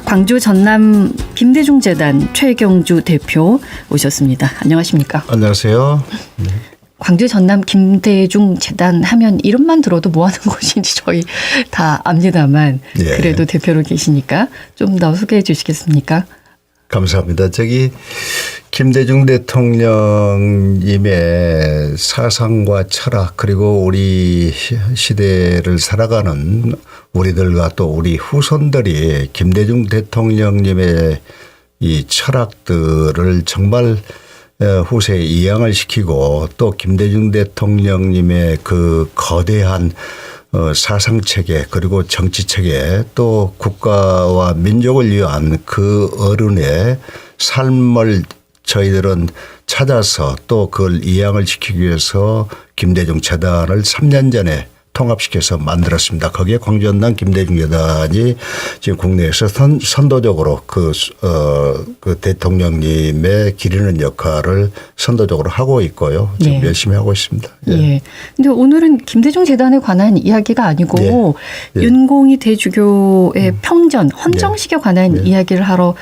광주 전남 김대중 재단 최경주 대표 오셨습니다. 안녕하십니까? 안녕하세요. 네. 광주 전남 김대중 재단 하면 이름만 들어도 뭐 하는 곳인지 저희 다 압니다만 예. 그래도 대표로 계시니까 좀 더 소개해 주시겠습니까? 감사합니다. 저기 김대중 대통령님의 사상과 철학 그리고 우리 시대를 살아가는 우리들과 또 우리 후손들이 김대중 대통령님의 이 철학들을 정말 후세에 이양을 시키고 또 김대중 대통령님의 그 거대한 사상체계 그리고 정치체계 또 국가와 민족을 위한 그 어른의 삶을 저희들은 찾아서 또 그걸 이양을 시키기 위해서 김대중 재단을 3년 전에 통합시켜서 만들었습니다. 거기에 광주 전남 김대중 재단이 지금 국내에서 선도적으로 그 대통령님의 기리는 역할을 선도적으로 하고 있고요. 지금 네. 열심히 하고 있습니다. 예. 예. 근데 오늘은 김대중 재단에 관한 이야기가 아니고 예. 윤공희 대주교의 평전 헌정식에 관한 이야기를 하러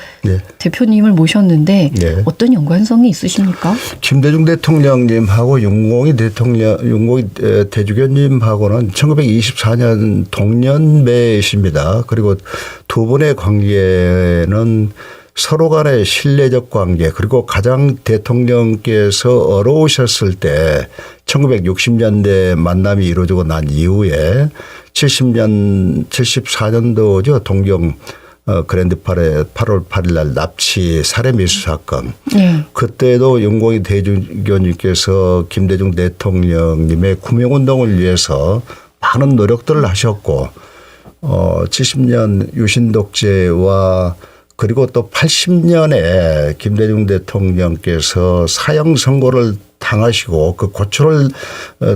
대표님을 모셨는데 어떤 연관성이 있으십니까? 김대중 대통령님하고 윤공희 대주교님하고는 1924년 동년배이십니다. 그리고 두 분의 관계는 서로 간의 신뢰적 관계 그리고 가장 대통령께서 어려우셨을 때 1960년대 만남이 이루어지고 난 이후에 74년도죠. 동경 그랜드 팔의 8월 8일 날 납치 살해 미수 사건. 그때도 윤공희 대주교님께서 김대중 대통령님의 구명운동을 위해서 많은 노력들을 하셨고 70년 유신독재와 그리고 또 80년에 김대중 대통령께서 사형 선고를 당하시고 그 고초를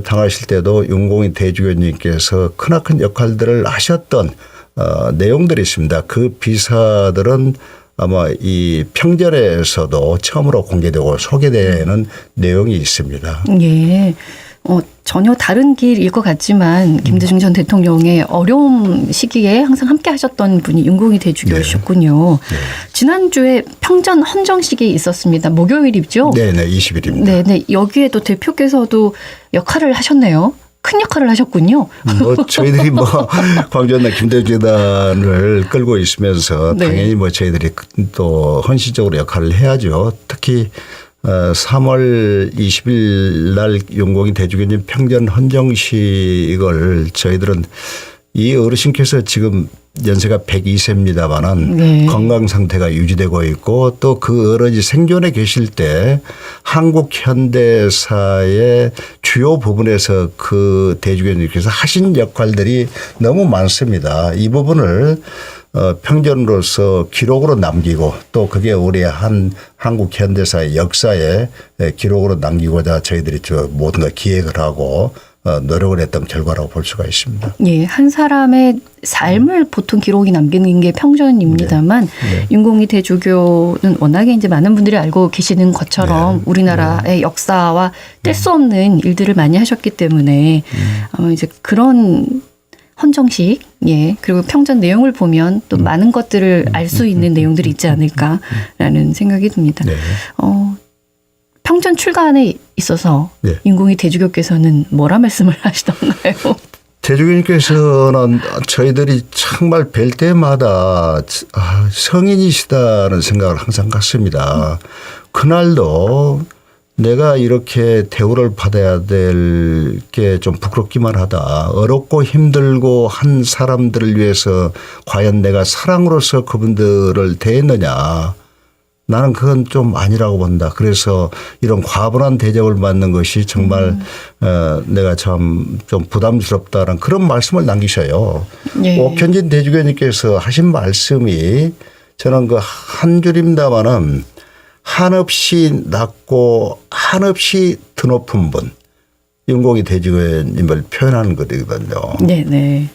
당하실 때도 윤공희 대주교님께서 크나큰 역할들을 하셨던 내용들이 있습니다. 그 비사들은 아마 이 평전에서도 처음으로 공개되고 소개되는 내용이 있습니다. 예. 전혀 다른 길일 것 같지만 김대중 전 대통령의 어려움 시기에 항상 함께 하셨던 분이 윤공희 대주교셨군요. 지난주에 평전 헌정식이 있었습니다. 목요일이죠? 네네, 20일입니다. 네네. 여기에도 대표께서도 역할을 하셨네요. 큰 역할을 하셨군요. 저희들이 광주 전남 김대중 재단을 끌고 있으면서 당연히 저희들이 또 헌신적으로 역할을 해야죠. 특히 3월 20일 날 윤공희 대주교님 평전 헌정식을 저희들은 이 어르신께서 지금 연세가 102세입니다만은 건강 상태가 유지되고 있고 또 그 어른이 생존해 계실 때 한국 현대사의 주요 부분에서 그 대주교님께서 하신 역할들이 너무 많습니다. 이 부분을 평전으로서 기록으로 남기고 또 그게 우리 한국 현대사의 역사에 기록으로 남기고자 저희들이 모든 걸 기획을 하고 노력을 했던 결과라고 볼 수가 있습니다. 예, 한 사람의 삶을 보통 기록이 남기는 게 평전입니다만 윤공희 대주교는 워낙에 이제 많은 분들이 알고 계시는 것처럼 우리나라의 역사와 뗄 수 없는 일들을 많이 하셨기 때문에 아마 이제 그런 헌정식, 그리고 평전 내용을 보면 또 많은 것들을 알 수 있는 내용들이 있지 않을까라는 생각이 듭니다. 평전 출간에 있어서 윤공희 대주교께서는 뭐라 말씀을 하시던가요? 대주교님께서는 저희들이 정말 뵐 때마다 성인이시다는 생각을 항상 갖습니다. 그날도 내가 이렇게 대우를 받아야 될 게 좀 부끄럽기만 하다. 어렵고 힘들고 한 사람들을 위해서 과연 내가 사랑으로서 그분들을 대했느냐. 나는 그건 좀 아니라고 본다. 그래서 이런 과분한 대접을 받는 것이 정말 내가 참 좀 부담스럽다는 그런 말씀을 남기셔요. 옥현진 대주교님께서 하신 말씀이 저는 그 한 줄입니다마는 한없이 낮고 한없이 드높은 분 윤공희 대주교님을 표현하는 거거든요. 네네.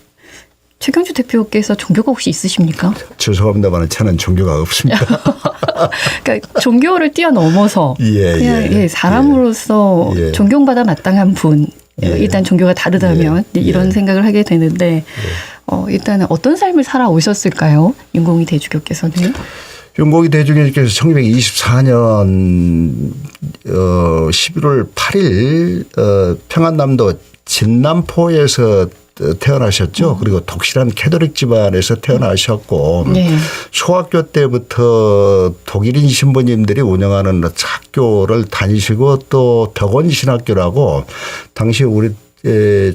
최경주 대표께서 종교가 혹시 있으십니까? 죄송합니다만 저는 종교가 없습니다. 그러니까 종교를 뛰어넘어서 그냥 사람으로서 존경받아 마땅한 분. 일단 종교가 다르다면 이런 생각을 하게 되는데 일단은 어떤 삶을 살아오셨을까요? 윤공희 대주교께서는. 윤공희 대주교께서 1924년 11월 8일 평안남도 진남포에서 태어나셨죠. 그리고 독실한 캐톨릭 집안에서 태어나셨고 네. 초학교 때부터 독일인 신부님들이 운영하는 학교를 다니시고 또 덕원 신학교라고 당시 우리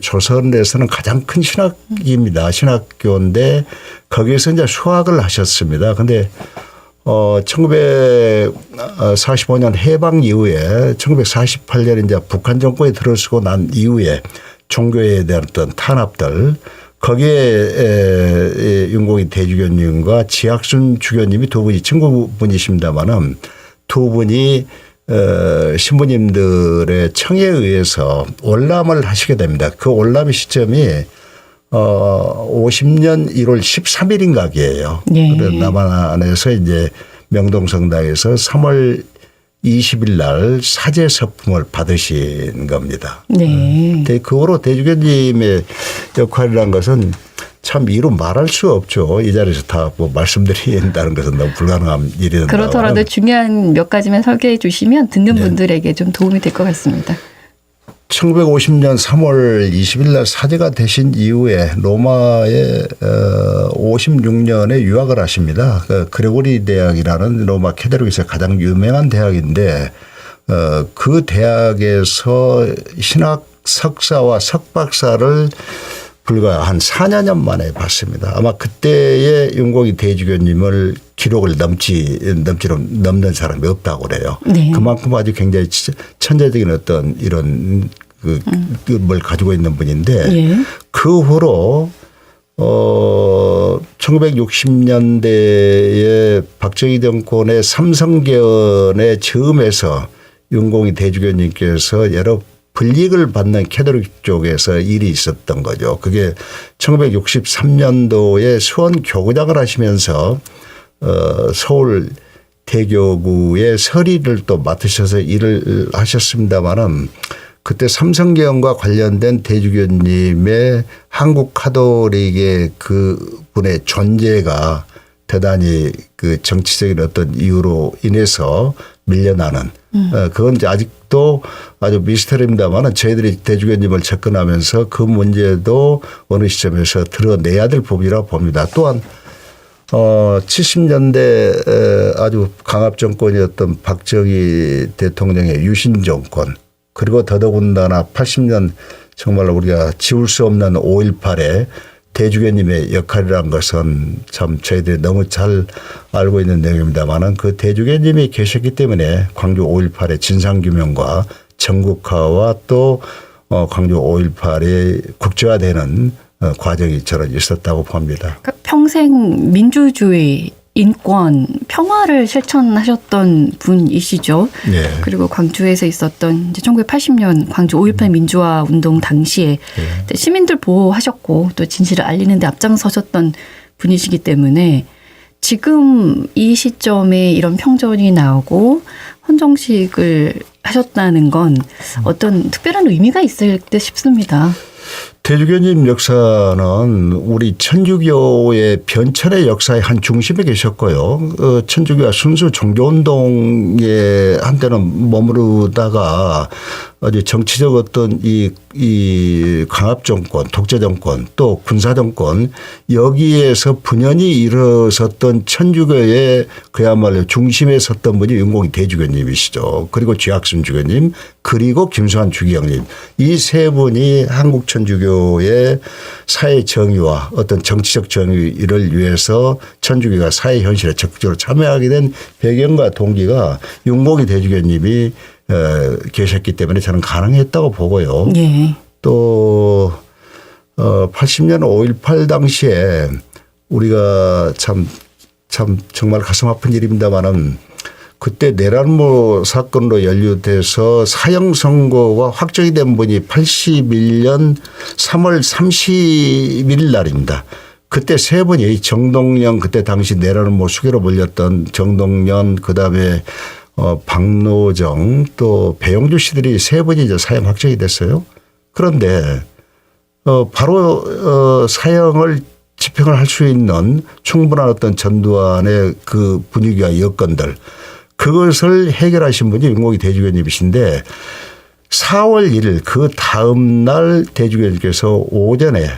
조선에서는 가장 큰 신학입니다. 신학교인데 거기에서 이제 수학을 하셨습니다. 근데 1945년 해방 이후에 1948년 이제 북한 정권이 들어서고 난 이후에 종교에 대한 어떤 탄압들 거기에 윤공희 대주교님과 지학순 주교님이 두 분이 친구분이십니다만은 두 분이 신부님들의 청에 의해서 월남을 하시게 됩니다. 그 월남 시점이 50년 1월 13일인가기예요. 네. 남한에서 이제 명동성당에서 3월 20일 날 사제 서품을 받으신 겁니다. 네. 그 후로 대주교님의 역할이라는 것은 참 이루 말할 수 없죠. 이 자리에서 다 뭐 말씀드린다는 것은 너무 불가능한 일이다. 그렇더라도 중요한 몇 가지만 설계해 주시면 듣는 네. 분들에게 좀 도움이 될 것 같습니다. 1950년 3월 20일 날 사제가 되신 이후에 로마에 56년에 유학을 하십니다. 그레고리 대학이라는 로마 캐톨릭에서 가장 유명한 대학인데 그 대학에서 신학 석사와 석박사를 불과 한 4년 만에 받습니다. 아마 그때의 윤공희 대주교님을 기록을 넘는 사람이 없다고 그래요. 네. 그만큼 아주 굉장히 천재적인 어떤 이런 걸 가지고 있는 분인데 예. 그 후로 1960년대에 박정희 정권의 삼성개헌에 즈음해서 윤공희 대주교님께서 여러 불이익을 받는 캐톨릭 쪽에서 일이 있었던 거죠. 그게 1963년도에 수원 교구장을 하시면서 서울 대교구의 서리를 또 맡으셔서 일을 하셨습니다마는 그때 삼성개헌과 관련된 대주교님의 한국 카톨릭의 그 분의 존재가 대단히 그 정치적인 어떤 이유로 인해서 밀려나는 그건 이제 아직도 아주 미스터리입니다만은 저희들이 대주교님을 접근하면서 그 문제도 어느 시점에서 드러내야 될 부분이라고 봅니다. 또한 70년대 아주 강압 정권이었던 박정희 대통령의 유신 정권 그리고 더더군다나 80년 정말로 우리가 지울 수 없는 5.18에 대주교님의 역할이라는 것은 참 저희들이 너무 잘 알고 있는 내용입니다만은 그 대주교님이 계셨기 때문에 광주 5.18의 진상규명과 전국화와 또 광주 5.18이 국제화되는 과정이 저는 있었다고 봅니다. 그러니까 평생 민주주의, 인권, 평화를 실천하셨던 분이시죠. 네. 그리고 광주에서 있었던 이제 1980년 광주 5.18 민주화 운동 당시에 네. 시민들 보호하셨고 또 진실을 알리는 데 앞장서셨던 분이시기 때문에 지금 이 시점에 이런 평전이 나오고 헌정식을 하셨다는 건 어떤 특별한 의미가 있을 듯 싶습니다. 대주교님 역사는 우리 천주교의 변천의 역사의 한 중심에 계셨고요. 천주교가 순수 종교운동에 한때는 머무르다가 아주 정치적 어떤 이 강압정권, 독재정권 또 군사정권 여기에서 분연히 일어섰던 천주교의 그야말로 중심에 섰던 분이 윤공희 대주교님이시죠. 그리고 지학순 주교님 그리고 김수환 주기영님 이 세 분이 한국 천주교의 사회 정의와 어떤 정치적 정의를 위해서 천주교가 사회 현실에 적극적으로 참여하게 된 배경과 동기가 윤공희 대주교님이 계셨기 때문에 저는 가능했다고 보고요. 네. 또 80년 5.18 당시에 우리가 참 정말 가슴 아픈 일입니다마는 그때 내란모 사건으로 연루돼서 사형 선고가 확정이 된 분이 81년 3월 30일 날입니다. 그때 세 분이 정동영 그때 당시 내란모 수괴로 몰렸던 정동영 그다음에 박노정 또 배용주 씨들이 세 분이 이제 사형 확정이 됐어요. 그런데 바로 사형을 집행을 할 수 있는 충분한 어떤 전두환의 그 분위기와 여건들 그것을 해결하신 분이 윤공희 대주교님이신데 4월 1일 그 다음 날 대주교님께서 오전에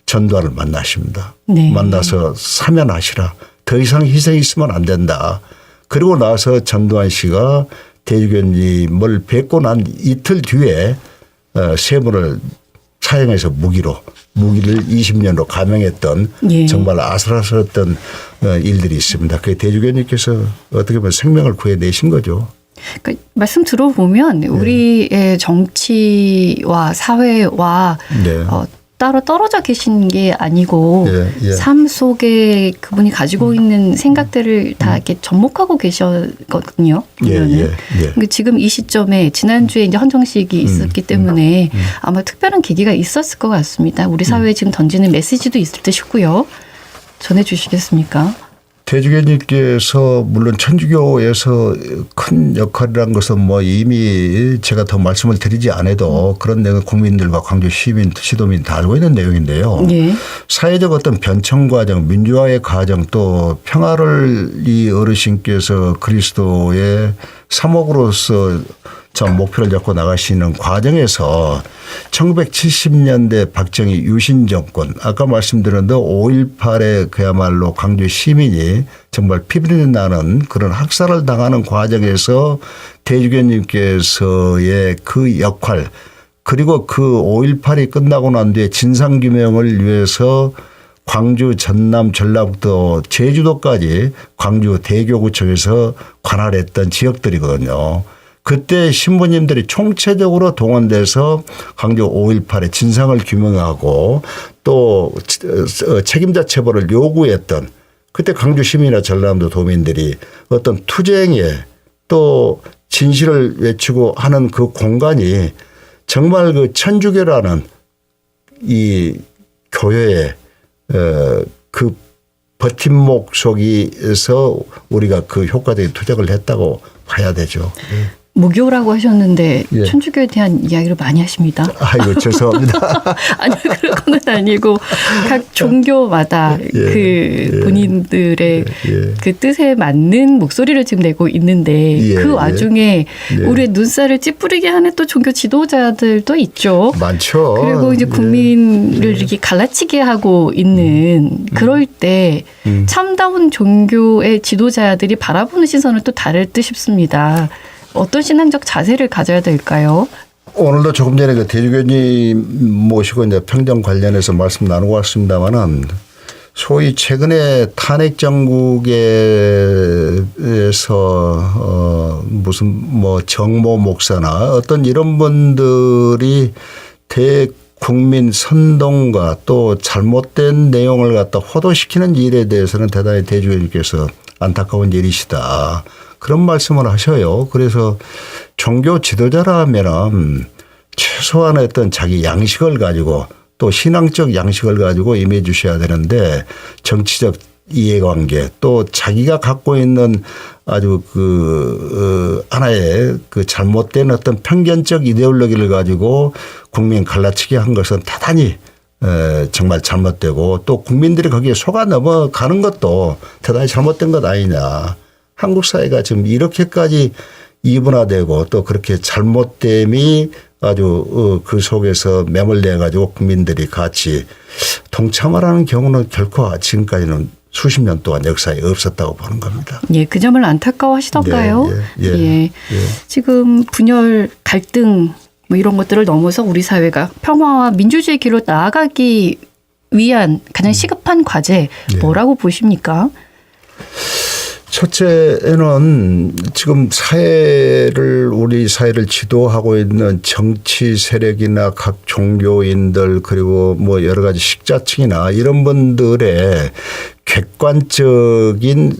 전두환을 만나십니다. 네. 만나서 사면하시라. 더 이상 희생이 있으면 안 된다. 그리고 나서 전두환 씨가 대주교님을 뵙고 난 이틀 뒤에 세 분을 사형해서 무기를 20년으로 감형했던 예. 정말 아슬아슬했던 일들이 있습니다. 그 대주교님께서 어떻게 보면 생명을 구해내신 거죠. 그러니까 말씀 들어보면 우리의 정치와 사회와 네. 따로 떨어져 계신 게 아니고 예. 삶 속에 그분이 가지고 있는 생각들을 다 이렇게 접목하고 계셨거든요. 보면은. 그러니까 지금 이 시점에 지난주에 이제 헌정식이 있었기 때문에 아마 특별한 계기가 있었을 것 같습니다. 우리 사회에 지금 던지는 메시지도 있을 듯싶고요. 전해주시겠습니까? 대주교님께서 물론 천주교에서 큰 역할이란 것은 뭐 이미 제가 더 말씀을 드리지 않아도 그런 내용 국민들과 광주 시민, 시도민 다 알고 있는 내용인데요. 예. 사회적 어떤 변천 과정, 민주화의 과정 또 평화를 이 어르신께서 그리스도의 사목으로서 참 목표를 잡고 나가시는 과정에서 1970년대 박정희 유신 정권 아까 말씀드렸는데 5.18에 그야말로 광주 시민이 정말 피비린내 나는 그런 학살을 당하는 과정에서 대주교님께서의 그 역할 그리고 그 5.18이 끝나고 난 뒤에 진상규명을 위해서 광주, 전남, 전라북도, 제주도까지 광주 대교구청에서 관할했던 지역들이거든요. 그때 신부님들이 총체적으로 동원돼서 광주 5.18의 진상을 규명하고 또 책임자 체벌을 요구했던 그때 광주 시민이나 전라남도 도민들이 어떤 투쟁에 또 진실을 외치고 하는 그 공간이 정말 그 천주교라는 이 교회의 그 버팀목 속에서 우리가 그 효과적인 투쟁을 했다고 봐야 되죠. 무교라고 하셨는데 천주교에 대한 이야기를 많이 하십니다. 아이고 죄송합니다. 아니요 그런 건 아니고 각 종교마다 그 본인들의 그 뜻에 맞는 목소리를 지금 내고 있는데 그 와중에 우리의 눈살을 찌푸리게 하는 또 종교 지도자들도 있죠. 많죠. 그리고 이제 국민을 이렇게 갈라치게 하고 있는 그럴 때 참다운 종교의 지도자들이 바라보는 시선은 또 다를 듯 싶습니다. 어떤 신앙적 자세를 가져야 될까요? 오늘도 조금 전에 그 대주교님 모시고 이제 평정 관련해서 말씀 나누고 왔습니다만은 소위 최근에 탄핵 정국에서 무슨 뭐 정모 목사나 어떤 이런 분들이 대국민 선동과 또 잘못된 내용을 갖다 호도시키는 일에 대해서는 대단히 대주교님께서 안타까운 일이시다. 그런 말씀을 하셔요. 그래서 종교 지도자라면 최소한의 어떤 자기 양식을 가지고 또 신앙적 양식을 가지고 임해 주셔야 되는데 정치적 이해관계 또 자기가 갖고 있는 아주 하나의 그 잘못된 어떤 편견적 이데올로기를 가지고 국민 갈라치기 한 것은 대단히 정말 잘못되고 또 국민들이 거기에 속아 넘어가는 것도 대단히 잘못된 것 아니냐. 한국 사회가 지금 이렇게까지 이분화되고 또 그렇게 잘못됨이 아주 그 속에서 매몰돼 가지고 국민들이 같이 동참하라는 경우는 결코 지금까지는 수십 년 동안 역사에 없었다고 보는 겁니다. 예, 그 점을 안타까워하시던가요? 예. 지금 분열, 갈등 뭐 이런 것들을 넘어서 우리 사회가 평화와 민주주의 길로 나아가기 위한 가장 시급한 과제 뭐라고 보십니까? 첫째는 지금 우리 사회를 지도하고 있는 정치 세력이나 각 종교인들 그리고 뭐 여러 가지 식자층이나 이런 분들의 객관적인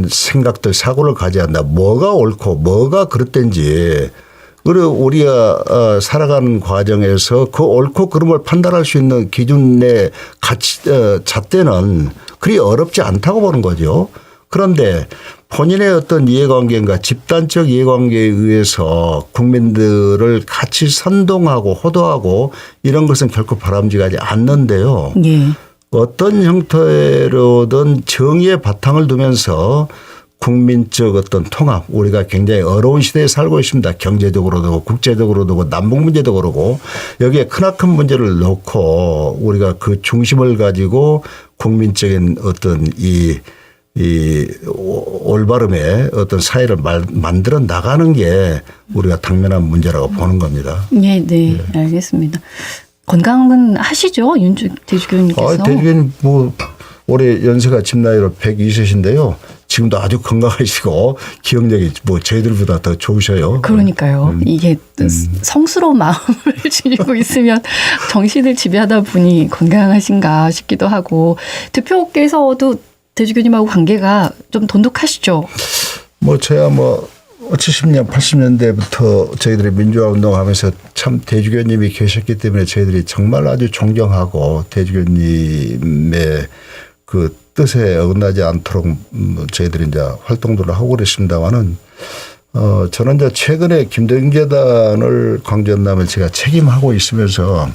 생각들, 사고를 가져야 한다. 뭐가 옳고 뭐가 그릇된지 그리고 우리가 살아가는 과정에서 그 옳고 그름을 판단할 수 있는 기준의 잣대는 그리 어렵지 않다고 보는 거죠. 그런데 본인의 어떤 이해관계인가 집단적 이해관계에 의해서 국민들을 같이 선동하고 호도하고 이런 것은 결코 바람직하지 않는데요. 예. 어떤 형태로든 정의의 바탕을 두면서 국민적 어떤 통합, 우리가 굉장히 어려운 시대에 살고 있습니다. 경제적으로도 국제적으로도 남북 문제도 그러고 여기에 크나큰 문제를 놓고 우리가 그 중심을 가지고 국민적인 어떤 이 올바름의 어떤 사회를 만들어 나가는 게 우리가 당면한 문제라고 보는 겁니다. 네, 네, 알겠습니다. 건강은 하시죠, 대주교님께서? 대주교님 뭐 올해 연세가 집 나이로 102세신데요. 지금도 아주 건강하시고 기억력이 뭐 저희들보다 더 좋으셔요. 그러니까요. 이게 성스러운 마음을 지니고 있으면 정신을 지배하다 보니 건강하신가 싶기도 하고 대표께서도 대주교님하고 관계가 좀 돈독하시죠? 뭐 저야 뭐 70년, 80년대부터 저희들이 민주화 운동하면서 참 대주교님이 계셨기 때문에 저희들이 정말 아주 존경하고 대주교님의 그 뜻에 어긋나지 않도록 저희들이 이제 활동들을 하고 그랬습니다만은 저는 이제 최근에 김대중재단을 광주연남을 제가 책임하고 있으면서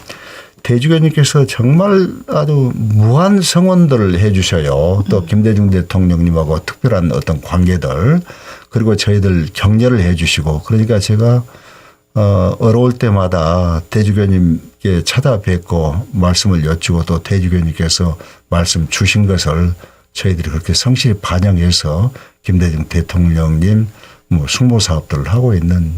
대주교님께서 정말 아주 무한 성원들을 해 주셔요. 또 김대중 대통령님하고 특별한 어떤 관계들 그리고 저희들 격려를 해 주시고 그러니까 제가 어려울 때마다 대주교님께 찾아뵙고 말씀을 여쭈고 또 대주교님께서 말씀 주신 것을 저희들이 그렇게 성실히 반영해서 김대중 대통령님 뭐 숙모 사업들을 하고 있는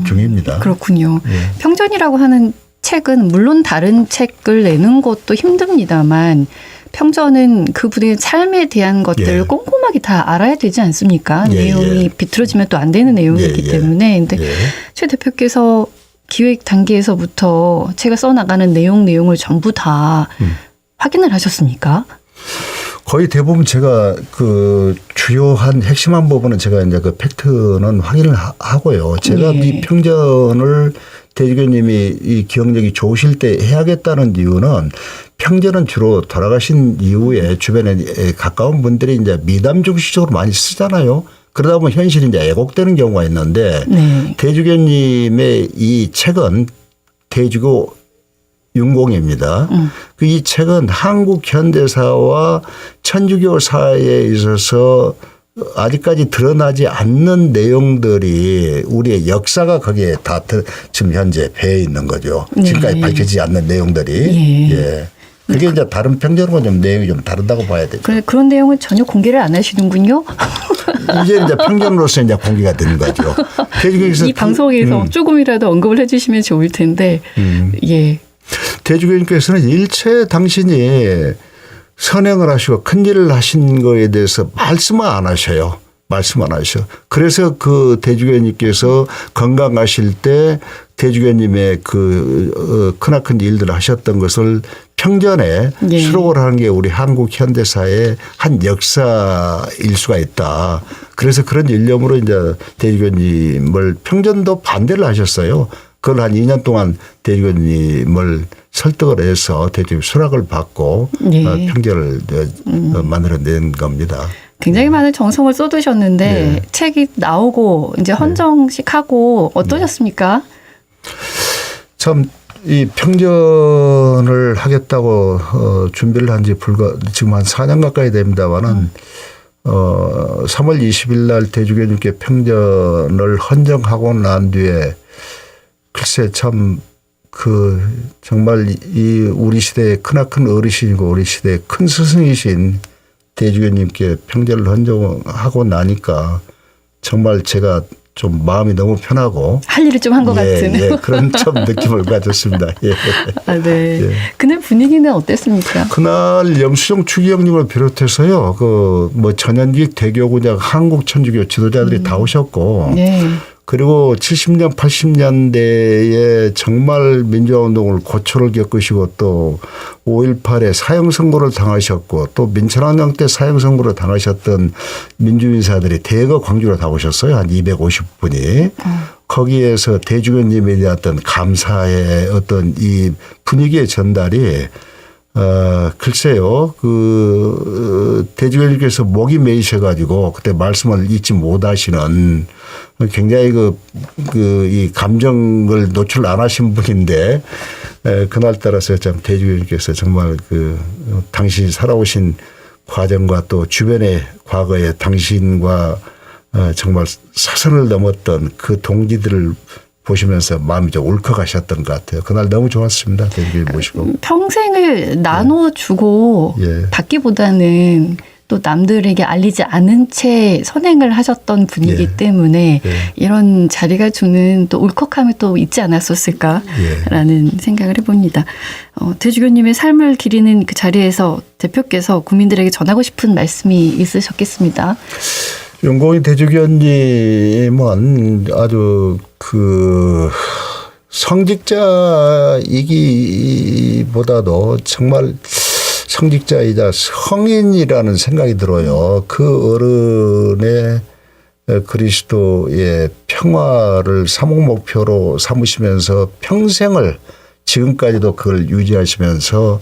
중입니다. 그렇군요. 예. 평전이라고 하는 책은 물론 다른 책을 내는 것도 힘듭니다만 평전은 그분의 삶에 대한 것들을 예. 꼼꼼하게 다 알아야 되지 않습니까? 예, 내용이 예. 비틀어지면 또 안 되는 내용이기 예, 예. 때문에. 근데 예. 최 대표께서 기획 단계에서부터 제가 써나가는 내용을 전부 다 확인을 하셨습니까? 거의 대부분 제가 그 주요한 핵심한 부분은 제가 이제 그 팩트는 확인을 하고요. 제가 예. 이 평전을 대주교님이 이 기억력이 좋으실 때 해야겠다는 이유는 평전은 주로 돌아가신 이후에 주변에 가까운 분들이 이제 미담 중심적으로 많이 쓰잖아요. 그러다 보면 현실이 이제 왜곡되는 경우가 있는데 네. 대주교님의 이 책은 대주교 윤공입니다. 그 이 책은 한국 현대사와 천주교사에 있어서 아직까지 드러나지 않는 내용들이 우리의 역사가 거기에 다 지금 현재 배에 있는 거죠. 네. 지금까지 밝혀지지 않는 내용들이. 예. 예. 그게 이제 다른 평전과 좀 내용이 좀 다르다고 봐야 되죠. 그런 내용은 전혀 공개를 안 하시는군요. 이제 평전으로서 이제 공개가 되는 거죠. 이 방송에서 조금이라도 언급을 해주시면 좋을 텐데, 예. 대주교님께서는 일체 당신이 선행을 하시고 큰 일을 하신 거에 대해서 말씀을 안 하셔요. 말씀 안 하셔. 그래서 그 대주교님께서 건강하실 때 대주교님의 그 크나큰 일들을 하셨던 것을 평전에 예. 수록을 하는 게 우리 한국 현대사의 한 역사일 수가 있다. 그래서 그런 일념으로 이제 대주교님을 평전도 반대를 하셨어요. 그걸 한 2년 동안 대주교님을 설득을 해서 대주교님 수락을 받고 예. 평전을 만들어낸 겁니다. 굉장히 많은 정성을 쏟으셨는데 네. 책이 나오고 이제 헌정식 하고 어떠셨습니까? 참 이 평전을 하겠다고 준비를 한 지 지금 한 4년 가까이 됩니다만은 3월 20일 날 대주교님께 평전을 헌정하고 난 뒤에 글쎄 참 그 정말 이 우리 시대의 크나큰 어르신이고 우리 시대의 큰 스승이신 대주교님께 평전을 헌정하고 나니까 정말 제가 좀 마음이 너무 편하고 할 일을 좀 한 것 같은. 예, 그런 좀 느낌을 가졌습니다. 예. 아, 네. 예. 그날 분위기는 어땠습니까? 그날 영수정 추기경님을 비롯해서요, 그 뭐 전현직 대교구장 한국 천주교 지도자들이 다 오셨고, 네. 그리고 70년, 80년대에 정말 민주화운동을 고초를 겪으시고 또 5.18에 사형선고를 당하셨고 또 민천항쟁 때 사형선고를 당하셨던 민주인사들이 대거 광주로 다 오셨어요. 한 250분이. 거기에서 대주교님에 대한 어떤 감사의 어떤 이 분위기의 전달이 글쎄요, 대주교님께서 목이 메이셔가지고 그때 말씀을 잊지 못하시는 굉장히 이 감정을 노출 안 하신 분인데, 그날따라서 참 대주교님께서 정말 당신이 살아오신 과정과 또 주변의 과거에 당신과 정말 사선을 넘었던 그 동지들을 보시면서 마음이 좀 울컥하셨던 것 같아요. 그날 너무 좋았습니다. 대주교님 모시고. 평생을 나눠주고 예. 받기보다는 또 남들에게 알리지 않은 채 선행을 하셨던 분이기 예. 때문에 예. 이런 자리가 주는 또 울컥함이 또 있지 않았었을까라는 생각을 해봅니다. 대주교님의 삶을 기리는 그 자리에서 대표께서 국민들에게 전하고 싶은 말씀이 있으셨겠습니다. 윤공희 대주교님은 아주 성직자이기보다도 정말 성직자이자 성인이라는 생각이 들어요. 그 어른의 그리스도의 평화를 사목 목표로 삼으시면서 평생을 지금까지도 그걸 유지하시면서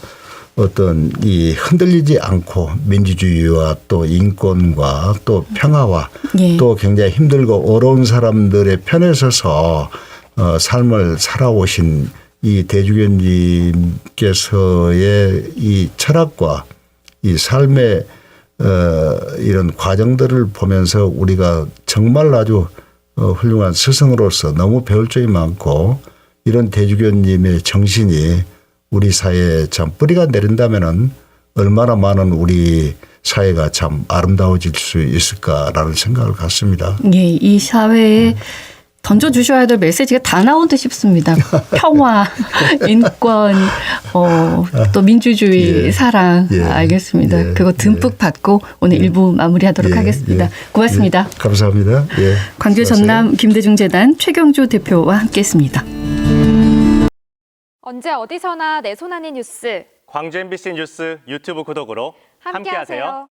어떤 이 흔들리지 않고 민주주의와 또 인권과 또 평화와 예. 또 굉장히 힘들고 어려운 사람들의 편에 서서 삶을 살아오신 이 대주교님께서의 이 철학과 이 삶의 이런 과정들을 보면서 우리가 정말 아주 훌륭한 스승으로서 너무 배울 점이 많고, 이런 대주교님의 정신이 우리 사회에 참 뿌리가 내린다면은 얼마나 많은 우리 사회가 참 아름다워질 수 있을까라는 생각을 갖습니다. 예, 이 사회에 던져주셔야 될 메시지가 다 나온 듯 싶습니다. 평화, 인권, 또 민주주의, 예. 사랑. 예. 알겠습니다. 예. 그거 듬뿍 받고 오늘 일부 마무리하도록 예. 하겠습니다. 예. 고맙습니다. 예. 감사합니다. 예. 광주 전남 김대중재단 최경주 대표와 함께했습니다. 언제 어디서나 내 손 안의 뉴스 광주 MBC 뉴스 유튜브 구독으로 함께하세요.